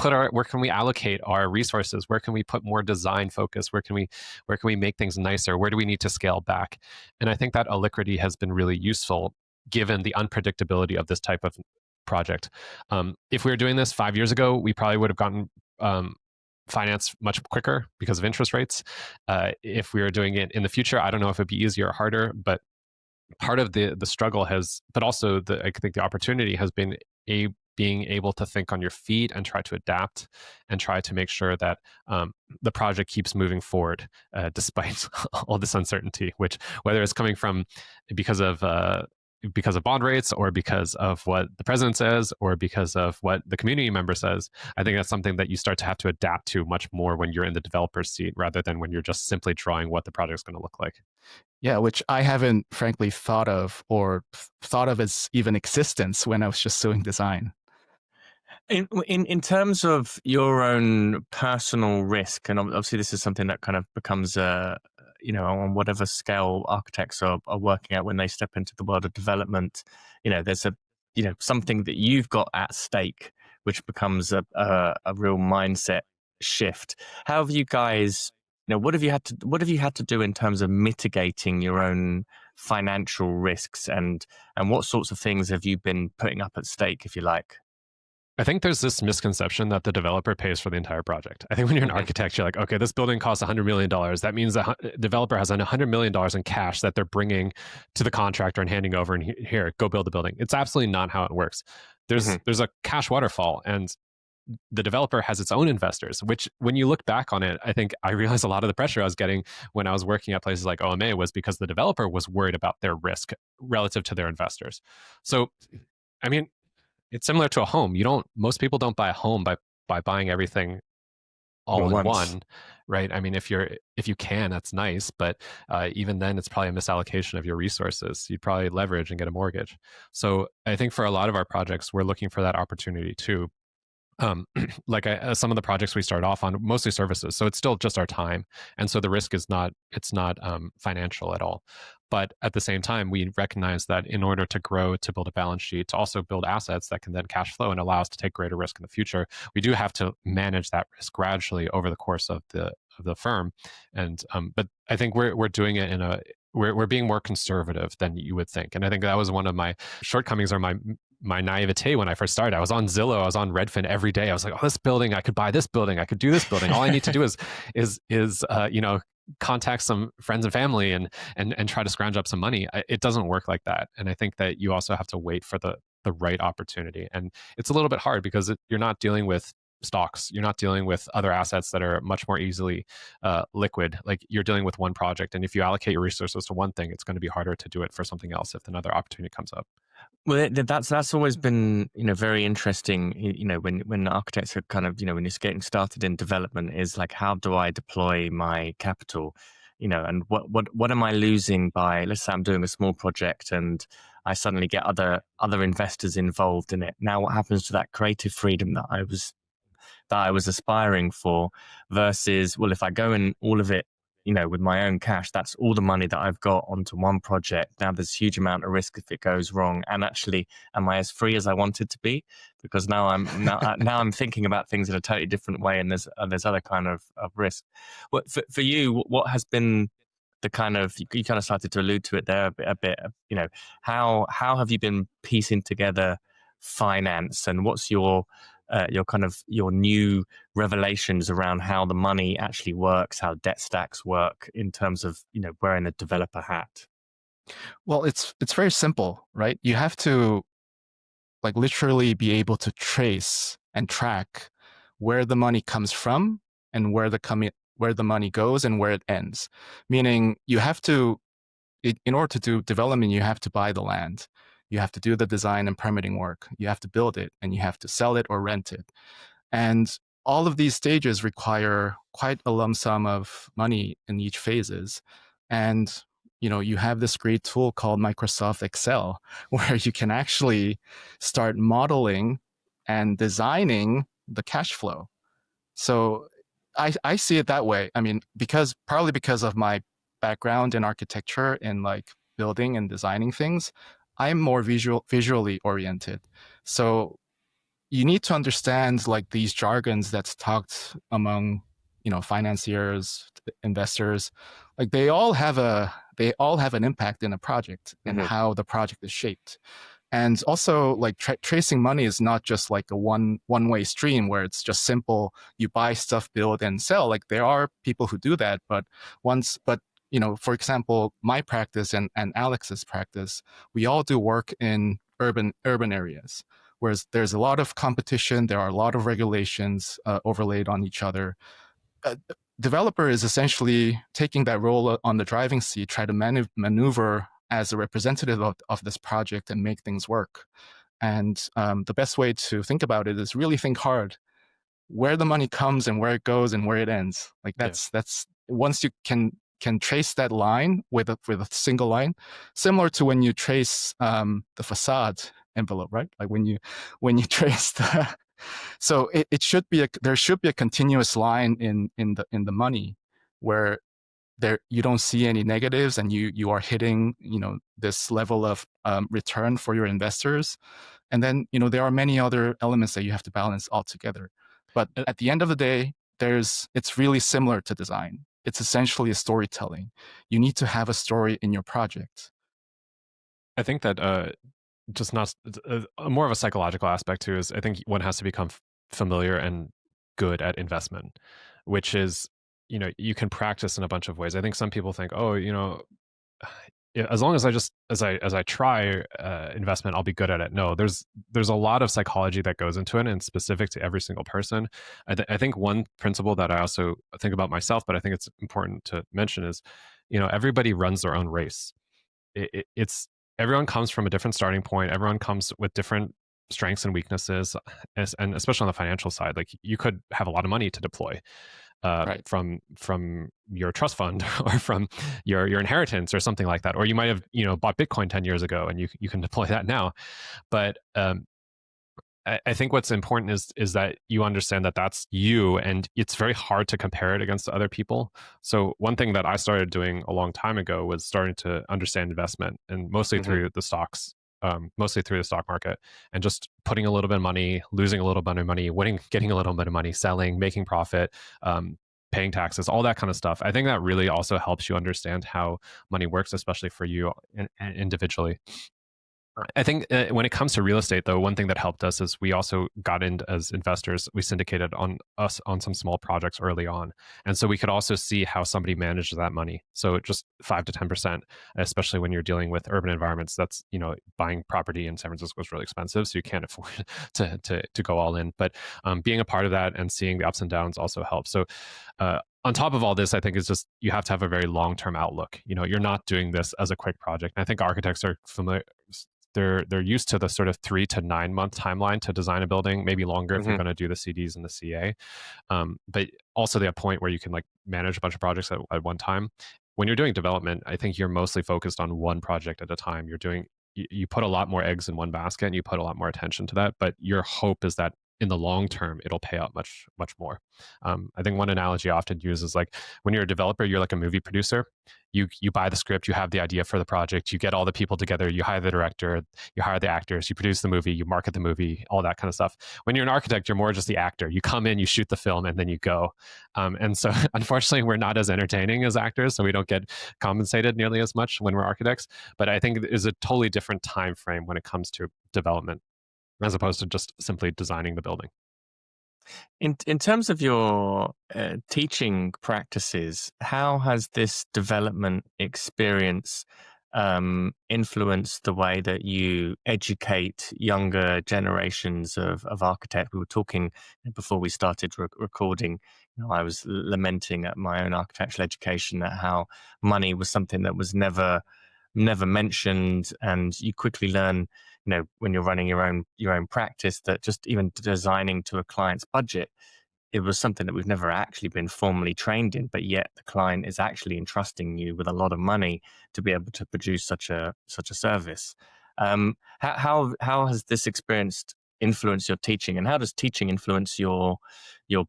we allocate our resources? Where can we put more design focus? Where can we make things nicer? Where do we need to scale back? And I think that alacrity has been really useful given the unpredictability of this type of project. If we were doing this 5 years ago, we probably would have gotten finance much quicker because of interest rates. If we were doing it in the future, I don't know if it'd be easier or harder, but part of the struggle but also I think the opportunity has been being able to think on your feet and try to adapt and try to make sure that the project keeps moving forward despite all this uncertainty, which whether it's coming from because of bond rates or because of what the president says or because of what the community member says, I think that's something that you start to have to adapt to much more when you're in the developer's seat rather than when you're just simply drawing what the project's going to look like. Yeah, which I haven't frankly thought of as even existence when I was just doing design. In terms of your own personal risk, and obviously this is something that kind of becomes on whatever scale architects are working at when they step into the world of development, there's something that you've got at stake, which becomes a real mindset shift. How have you guys, what have you had to do in terms of mitigating your own financial risks, and what sorts of things have you been putting up at stake, if you like? I think there's this misconception that the developer pays for the entire project. I think when you're an architect, you're like, okay, this building costs $100 million. That means the developer has $100 million in cash that they're bringing to the contractor and handing over, and here, go build the building. It's absolutely not how it works. There's a cash waterfall, and the developer has its own investors, which when you look back on it, I think I realized a lot of the pressure I was getting when I was working at places like OMA was because the developer was worried about their risk relative to their investors. So, I mean, it's similar to a home. Most people don't buy a home by buying everything all in one, right? I mean, if you can, that's nice, but even then, it's probably a misallocation of your resources. You'd probably leverage and get a mortgage. So I think for a lot of our projects, we're looking for that opportunity too. Like some of the projects we start off on, mostly services, so it's still just our time, and so the risk is not financial at all. But at the same time, we recognize that in order to grow, to build a balance sheet, to also build assets that can then cash flow and allow us to take greater risk in the future, we do have to manage that risk gradually over the course of the firm. And but I think we're doing it we're being more conservative than you would think, and I think that was one of my shortcomings or my naivete when I first started. I was on Zillow, I was on Redfin every day. I was like, oh, this building, I could buy this building, I could do this building. All I need to do is contact some friends and family and try to scrounge up some money. It doesn't work like that. And I think that you also have to wait for the right opportunity. And it's a little bit hard because you're not dealing with stocks. You're not dealing with other assets that are much more easily liquid. Like you're dealing with one project. And if you allocate your resources to one thing, it's going to be harder to do it for something else if another opportunity comes up. Well, that's always been, very interesting. When architects are kind of, when you're getting started in development, is like, how do I deploy my capital? And what am I losing by, let's say I'm doing a small project and I suddenly get other investors involved in it. Now, what happens to that creative freedom that I was aspiring for, versus, well, if I go in all of it, with my own cash, that's all the money that I've got onto one project. Now there's a huge amount of risk if it goes wrong. And actually, am I as free as I wanted to be? Because now I'm thinking about things in a totally different way, and there's other kind of risk. What for you? What has been the kind of, you kind of started to allude to it there a bit. How have you been piecing together finance, and what's your kind of your new revelations around how the money actually works, how debt stacks work in terms of, wearing a developer hat? Well, it's very simple, right? You have to like literally be able to trace and track where the money comes from and where the money goes and where it ends. Meaning you have to, in order to do development, you have to buy the land. You have to do the design and permitting work. You have to build it, and you have to sell it or rent it. And all of these stages require quite a lump sum of money in each phases. And you have this great tool called Microsoft Excel, where you can actually start modeling and designing the cash flow. So I see it that way. I mean, partly because of my background in architecture and like building and designing things, I'm more visually oriented. So you need to understand like these jargons that's talked among financiers, investors. Like they all have an impact in a project and how the project is shaped. And also like tracing money is not just like a one-way stream where it's just simple, you buy stuff, build and sell. Like there are people who do that, but for example, my practice and Alex's practice, we all do work in urban areas, whereas there's a lot of competition, there are a lot of regulations overlaid on each other. Developer is essentially taking that role on the driving seat, try to maneuver as a representative of this project and make things work. And the best way to think about it is really think hard where the money comes and where it goes and where it ends. Like that's once you can trace that line with a single line, similar to when you trace the facade envelope, right? Like when you trace the so it should be there should be a continuous line in the money where you don't see any negatives and you are hitting this level of return for your investors. And then there are many other elements that you have to balance altogether. But at the end of the day, it's really similar to design. It's essentially a storytelling. You need to have a story in your project. I think that just not more of a psychological aspect too is I think one has to become familiar and good at investment, which is you can practice in a bunch of ways. I think some people think, oh, as long as I try investment, I'll be good at it. No, there's a lot of psychology that goes into it, and specific to every single person. I think one principle that I also think about myself, but I think it's important to mention is, everybody runs their own race. It's everyone comes from a different starting point. Everyone comes with different strengths and weaknesses, and especially on the financial side, like you could have a lot of money to deploy. Right. from your trust fund or from your inheritance or something like that, or you might have bought Bitcoin 10 years ago and you can deploy that now. But I think what's important is that you understand that that's you, and it's very hard to compare it against other people. So one thing that I started doing a long time ago was starting to understand investment, and mostly through the stocks. Mostly through the stock market, and just putting a little bit of money, losing a little bit of money, winning, getting a little bit of money, selling, making profit, paying taxes, all that kind of stuff. I think that really also helps you understand how money works, especially for you individually. I think when it comes to real estate, though, one thing that helped us is we also got in as investors. We syndicated on some small projects early on, and so we could also see how somebody manages that money. So just 5 to 10%, especially when you're dealing with urban environments. That's buying property in San Francisco is really expensive, so you can't afford to go all in. But being a part of that and seeing the ups and downs also helps. So. On top of all this, I think is just you have to have a very long-term outlook. You're not doing this as a quick project. And I think architects are they're used to the sort of 3 to 9 month timeline to design a building, maybe longer if you're going to do the CDs and the CA. But also the point where you can like manage a bunch of projects at one time. When you're doing development, I think you're mostly focused on one project at a time. You put a lot more eggs in one basket and you put a lot more attention to that. But your hope is that in the long term, it'll pay out much, much more. I think one analogy I often use is like when you're a developer, you're like a movie producer. You buy the script, you have the idea for the project, you get all the people together, you hire the director, you hire the actors, you produce the movie, you market the movie, all that kind of stuff. When you're an architect, you're more just the actor. You come in, you shoot the film, and then you go. And so, unfortunately, we're not as entertaining as actors, so we don't get compensated nearly as much when we're architects. But I think there's a totally different time frame when it comes to development, as opposed to just simply designing the building. In terms of your teaching practices, how has this development experience influenced the way that you educate younger generations of architects? We were talking before we started recording. I was lamenting at my own architectural education at how money was something that was never mentioned, and you quickly learn, when you're running your own practice, that just even designing to a client's budget, it was something that we've never actually been formally trained in, but yet the client is actually entrusting you with a lot of money to be able to produce such a service. How has this experience influenced your teaching, and how does teaching influence your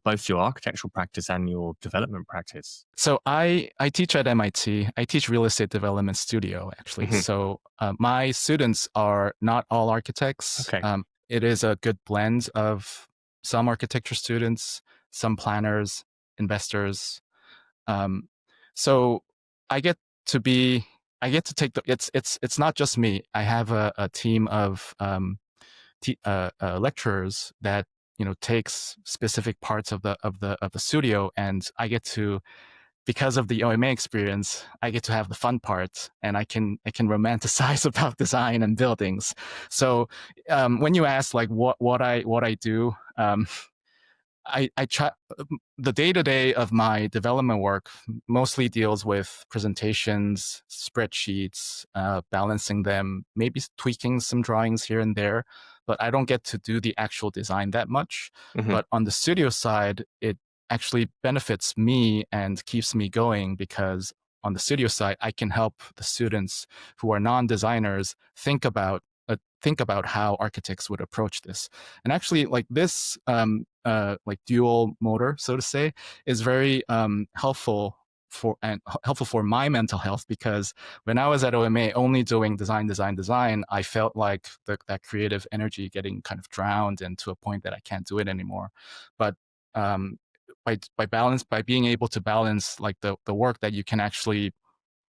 both your architectural practice and your development practice? So I teach at MIT. I teach real estate development studio, actually. So my students are not all architects. Okay. It is a good blend of some architecture students, some planners, investors. So I get to take it's not just me. I have a team of lecturers that takes specific parts of the studio, and I get to, because of the OMA experience, I get to have the fun part, and I can romanticize about design and buildings. So when you ask like what I do, I try. The day-to-day of my development work mostly deals with presentations, spreadsheets, balancing them, maybe tweaking some drawings here and there, but I don't get to do the actual design that much. But on the studio side, it actually benefits me and keeps me going, because on the studio side, I can help the students who are non-designers think about how architects would approach this. And actually, like this, like dual motor, so to say, is very helpful for my mental health, because when I was at OMA only doing design, I felt like that creative energy getting kind of drowned, and to a point that I can't do it anymore. But by being able to balance like the work that you can actually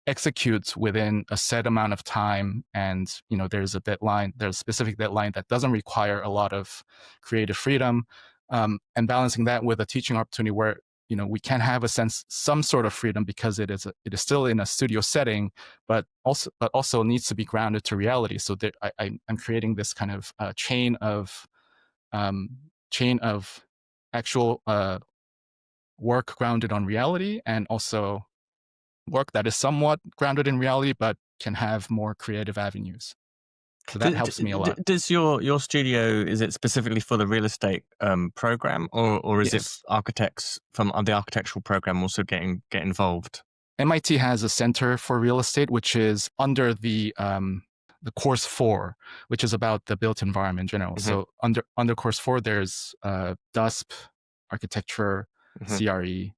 execute within a set amount of time, and there's a specific deadline that doesn't require a lot of creative freedom, and balancing that with a teaching opportunity where we can have some sort of freedom, because it is still in a studio setting, but also needs to be grounded to reality. So I'm creating this kind of chain of actual work grounded on reality, and also work that is somewhat grounded in reality but can have more creative avenues. So that helps me a lot. Does your studio, is it specifically for the real estate program, or is Yes. it architects from the architectural program also get involved? MIT has a center for real estate, which is under the course 4, which is about the built environment in general. So under course 4, there's DUSP, architecture, CRE,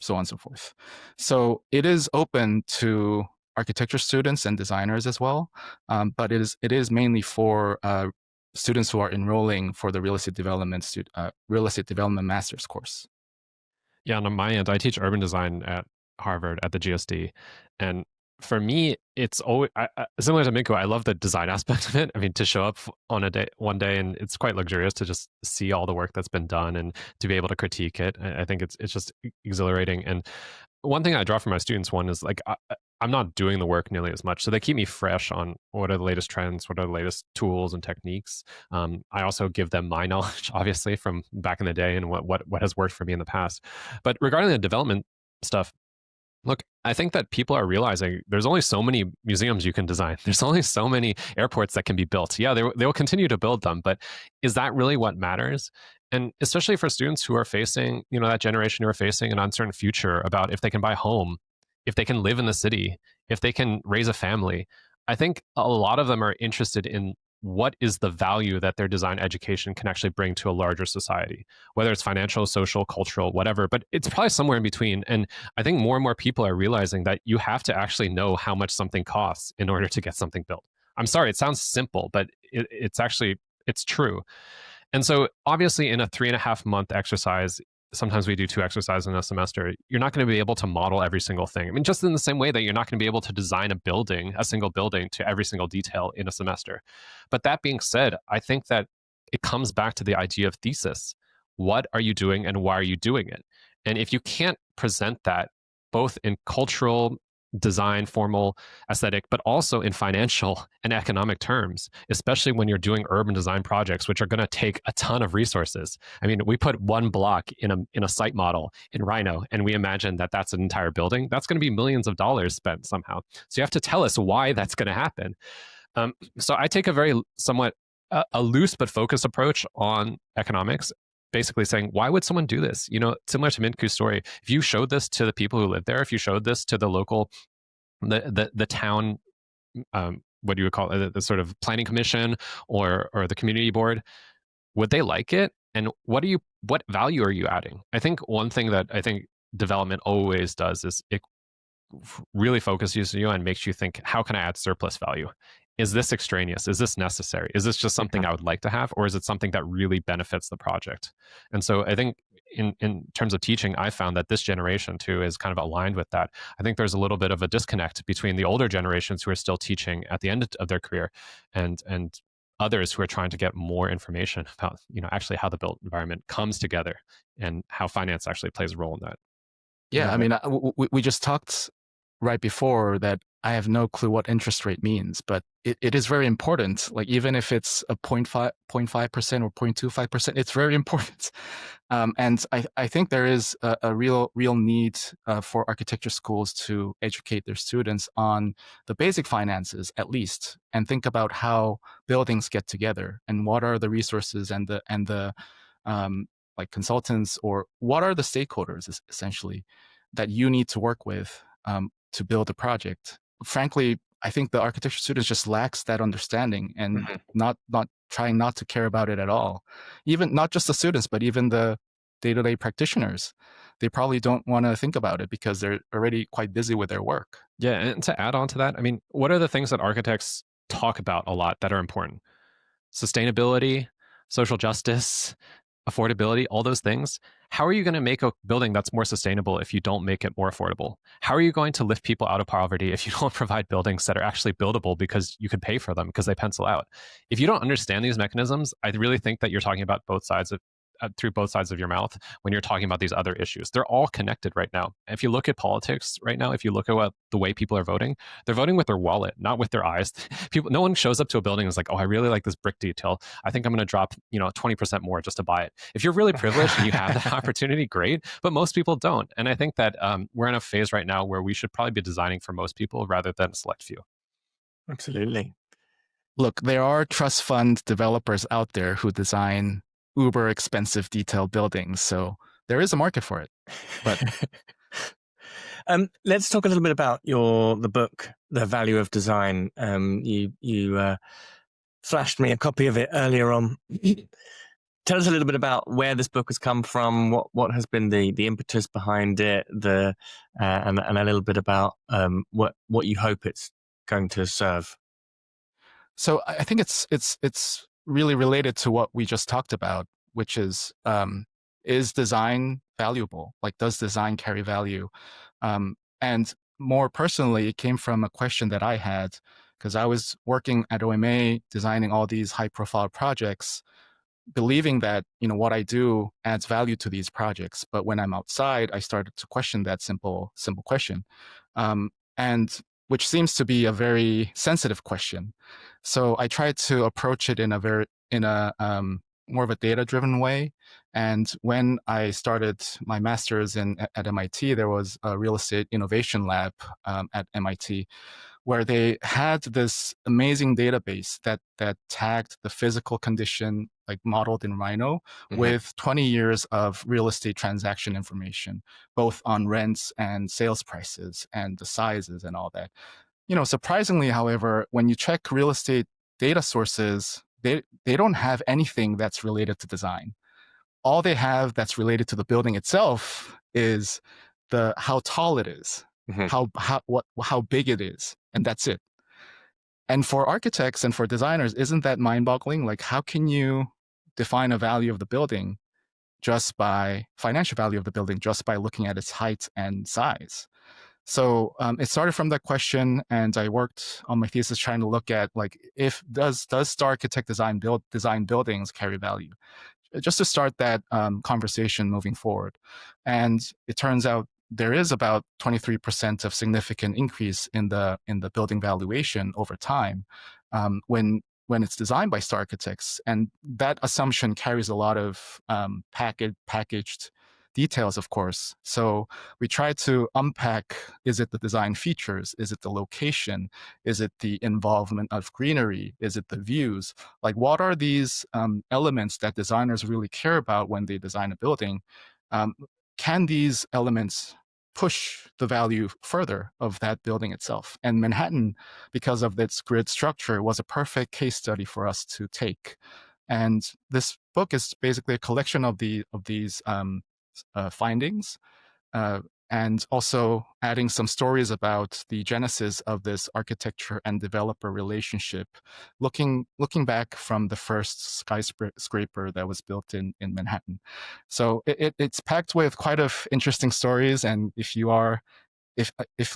so on and so forth. So it is open to architecture students and designers as well, but it is mainly for students who are enrolling for the real estate development master's course. Yeah, and on my end, I teach urban design at Harvard at the GSD, and for me, it's always similar to Minkoo. I love the design aspect of it. I mean, to show up on one day, and it's quite luxurious to just see all the work that's been done and to be able to critique it. I think it's just exhilarating. And one thing I draw from my students, one is like I'm not doing the work nearly as much, so they keep me fresh on what are the latest trends, what are the latest tools and techniques. I also give them my knowledge, obviously, from back in the day and what has worked for me in the past. But regarding the development stuff, Look, I think that people are realizing there's only so many museums you can design. There's only so many airports that can be built. Yeah, they will continue to build them, but is that really what matters? And especially for students who are facing, that generation who are facing an uncertain future about if they can buy a home, if they can live in the city, if they can raise a family, I think a lot of them are interested in what is the value that their design education can actually bring to a larger society, whether it's financial, social, cultural, whatever, but it's probably somewhere in between. And I think more and more people are realizing that you have to actually know how much something costs in order to get something built. I'm sorry, it sounds simple, but it's true. And so obviously in a 3.5 month exercise, sometimes we do 2 exercises in a semester, you're not going to be able to model every single thing. I mean, just in the same way that you're not going to be able to design a single building to every single detail in a semester. But that being said, I think that it comes back to the idea of thesis. What are you doing and why are you doing it? And if you can't present that both in cultural, design, formal, aesthetic, but also in financial and economic terms, especially when you're doing urban design projects, which are going to take a ton of resources. I mean, we put one block in a site model in Rhino, and we imagine that that's an entire building. That's going to be millions of dollars spent somehow. So you have to tell us why that's going to happen. So I take a very somewhat a loose but focused approach on economics, basically saying, why would someone do this? Similar to Minkoo's story, if you showed this to the people who live there, if you showed this to the local, the town, what do you call it, the sort of planning commission or the community board, would they like it? And what value are you adding? I think one thing that I think development always does is it really focuses you and makes you think, how can I add surplus value? Is this extraneous? Is this necessary? Is this just something I would like to have? Or is it something that really benefits the project? And so I think in terms of teaching, I found that this generation too is kind of aligned with that. I think there's a little bit of a disconnect between the older generations who are still teaching at the end of their career and others who are trying to get more information about, actually how the built environment comes together and how finance actually plays a role in that. Yeah, I mean, we just talked right before that I have no clue what interest rate means, but it is very important. Like even if it's a 0.5% or 0.25%, it's very important. And I think there is a real need for architecture schools to educate their students on the basic finances at least, and think about how buildings get together and what are the resources and the like consultants, or what are the stakeholders essentially that you need to work with to build a project. Frankly, I think the architecture students just lacks that understanding and not trying not to care about it at all. Even not just the students, but even the day-to-day practitioners. They probably don't want to think about it because they're already quite busy with their work. Yeah, and to add on to that, I mean, what are the things that architects talk about a lot that are important? Sustainability, social justice, affordability, all those things. How are you going to make a building that's more sustainable if you don't make it more affordable? How are you going to lift people out of poverty if you don't provide buildings that are actually buildable because you can pay for them because they pencil out? If you don't understand these mechanisms, I really think that you're talking about through both sides of your mouth when you're talking about these other issues. They're all connected right now. If you look at politics right now, if you look at the way people are voting, they're voting with their wallet, not with their eyes. No one shows up to a building and is like, oh, I really like this brick detail. I think I'm going to drop 20% more just to buy it. If you're really privileged and you have that opportunity, great. But most people don't. And I think that we're in a phase right now where we should probably be designing for most people rather than a select few. Absolutely. Look, there are trust fund developers out there who design uber expensive detailed buildings, so there is a market for it. But let's talk a little bit about the book, The Value of Design. You flashed me a copy of it earlier on. Tell us a little bit about where this book has come from, what has been the impetus behind it, and a little bit about what you hope it's going to serve. So I think it's really related to what we just talked about, which is design valuable? Like, does design carry value? And more personally, it came from a question that I had because I was working at OMA, designing all these high-profile projects, believing that what I do adds value to these projects. But when I'm outside, I started to question that simple question, and which seems to be a very sensitive question. So I tried to approach it in a more of a data-driven way, And when I started my master's at MIT, there was a real estate innovation lab at MIT where they had this amazing database that tagged the physical condition, like modeled in Rhino, with 20 years of real estate transaction information, both on rents and sales prices and the sizes and all that. Surprisingly, however, when you check real estate data sources, they don't have anything that's related to design. All they have that's related to the building itself is how tall it is, how big it is, and that's it. And for architects and for designers, isn't that mind-boggling? Like, how can you define a value of the building financial value of the building just by looking at its height and size? So it started from that question, and I worked on my thesis trying to look at, like, does the architect design buildings carry value? Just to start that conversation moving forward. And it turns out there is about 23% of significant increase in the building valuation over time when it's designed by star architects. And that assumption carries a lot of packaged details, of course. So we try to unpack, is it the design features? Is it the location? Is it the involvement of greenery? Is it the views? Like, what are these elements that designers really care about when they design a building? Can these elements push the value further of that building itself? And Manhattan, because of its grid structure, was a perfect case study for us to take. And this book is basically a collection of these findings, and also adding some stories about the genesis of this architecture and developer relationship, looking back from the first skyscraper that was built in Manhattan. So it's packed with quite of interesting stories. And if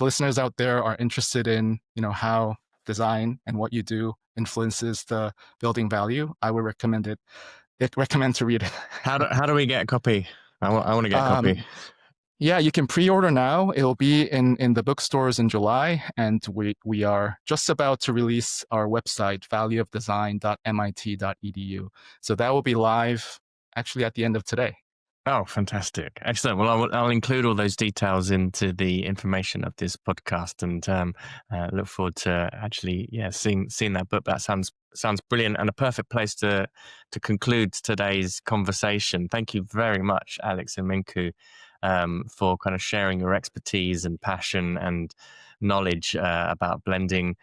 listeners out there are interested in how design and what you do influences the building value, I would recommend to read it. How do we get a copy? I want to get a copy. Yeah, you can pre-order now. It'll be in the bookstores in July, and we are just about to release our website, valueofdesign.mit.edu. So that will be live actually at the end of today. Oh, fantastic. Excellent. Well, I'll include all those details into the information of this podcast, and look forward to actually, seeing that book. That sounds brilliant, and a perfect place to conclude today's conversation. Thank you very much, Alex and Minkoo, for kind of sharing your expertise and passion and knowledge about blending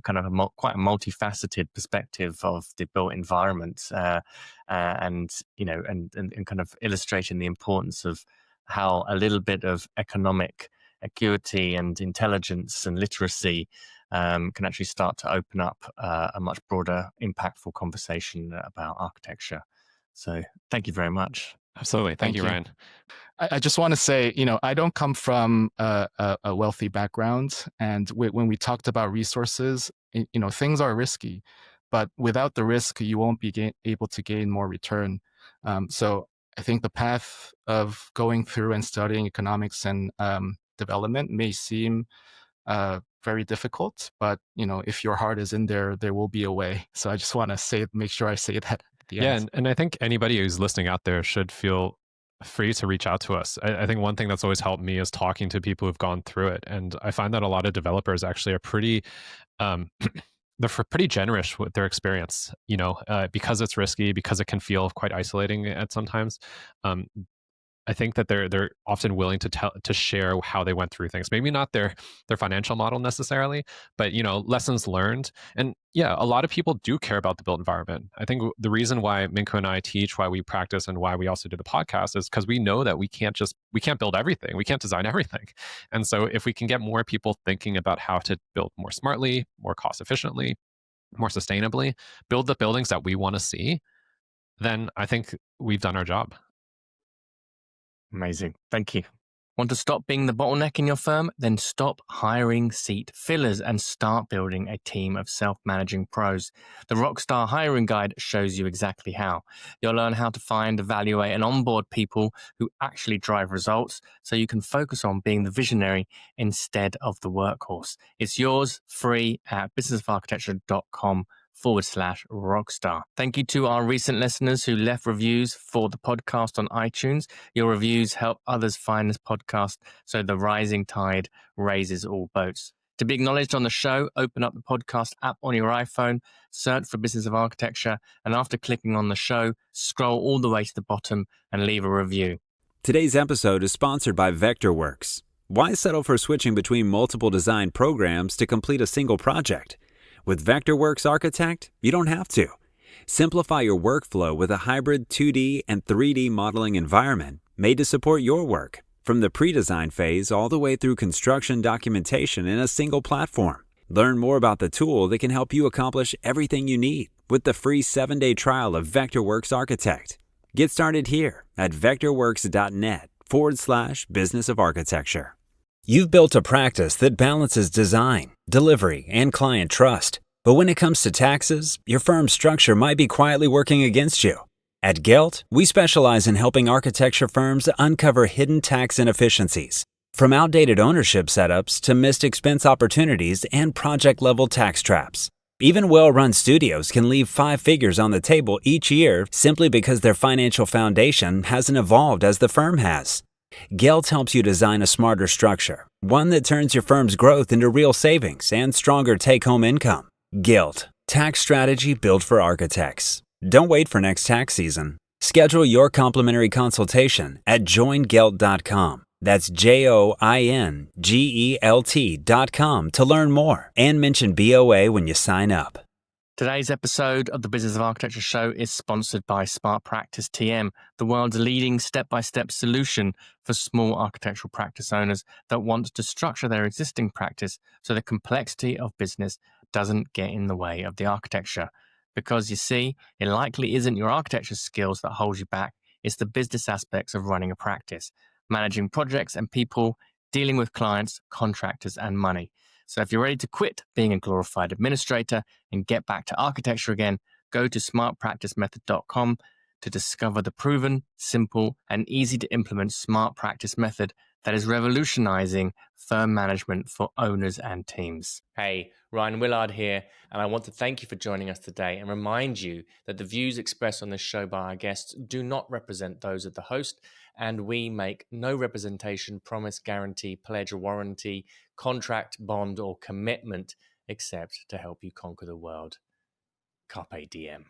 kind of quite a multifaceted perspective of the built environment, and kind of illustrating the importance of how a little bit of economic acuity and intelligence and literacy can actually start to open up a much broader, impactful conversation about architecture. So thank you very much. Absolutely. Thank you, Ryan. I just want to say, I don't come from a wealthy background. And when we talked about resources, things are risky, but without the risk, you won't be able to gain more return. So I think the path of going through and studying economics and development may seem very difficult, but if your heart is in there, there will be a way. So I just want to make sure I say that at the end. And I think anybody who's listening out there should feel free to reach out to us. I think one thing that's always helped me is talking to people who've gone through it, and I find that a lot of developers actually are pretty they're pretty generous with their experience, because it's risky, because it can feel quite isolating at sometimes. I think that they're often willing to share how they went through things. Maybe not their financial model necessarily, but lessons learned. And yeah, a lot of people do care about the built environment. I think the reason why Minkoo and I teach, why we practice, and why we also do the podcast is because we know that we can't build everything. We can't design everything. And so if we can get more people thinking about how to build more smartly, more cost efficiently, more sustainably, build the buildings that we want to see, then I think we've done our job. Amazing. Thank you. Want to stop being the bottleneck in your firm? Then stop hiring seat fillers and start building a team of self-managing pros. The Rockstar Hiring Guide shows you exactly how. You'll learn how to find, evaluate, and onboard people who actually drive results so you can focus on being the visionary instead of the workhorse. It's yours free at businessofarchitecture.com rockstar. Thank you to our recent listeners who left reviews for the podcast on iTunes. Your reviews help others find this podcast, so the rising tide raises all boats. To be acknowledged on the show, open up the podcast app on your iPhone, search for Business of Architecture, and after clicking on the show, scroll all the way to the bottom and leave a review. Today's episode is sponsored by Vectorworks. Why settle for switching between multiple design programs to complete a single project? With Vectorworks Architect, you don't have to. Simplify your workflow with a hybrid 2D and 3D modeling environment made to support your work, from the pre-design phase all the way through construction documentation in a single platform. Learn more about the tool that can help you accomplish everything you need with the free 7-day trial of Vectorworks Architect. Get started here at vectorworks.net/business of architecture. You've built a practice that balances design, delivery, and client trust. But when it comes to taxes, your firm's structure might be quietly working against you. At Gelt, we specialize in helping architecture firms uncover hidden tax inefficiencies. From outdated ownership setups to missed expense opportunities and project-level tax traps. Even well-run studios can leave 5 figures on the table each year simply because their financial foundation hasn't evolved as the firm has. Gelt helps you design a smarter structure, one that turns your firm's growth into real savings and stronger take-home income. Gelt, tax strategy built for architects. Don't wait for next tax season. Schedule your complimentary consultation at joingelt.com. That's JOINGELT.com to learn more and mention BOA when you sign up. Today's episode of the Business of Architecture show is sponsored by Smart Practice TM, the world's leading step-by-step solution for small architectural practice owners that want to structure their existing practice so the complexity of business doesn't get in the way of the architecture. Because you see, it likely isn't your architecture skills that hold you back, it's the business aspects of running a practice, managing projects and people, dealing with clients, contractors, and money. So if you're ready to quit being a glorified administrator and get back to architecture again, go to smartpracticemethod.com to discover the proven, simple, and easy to implement smart practice method that is revolutionizing firm management for owners and teams. Hey, Ryan Willard here, and I want to thank you for joining us today and remind you that the views expressed on this show by our guests do not represent those of the host, and we make no representation, promise, guarantee, pledge, or warranty, contract, bond, or commitment except to help you conquer the world. Carpe diem.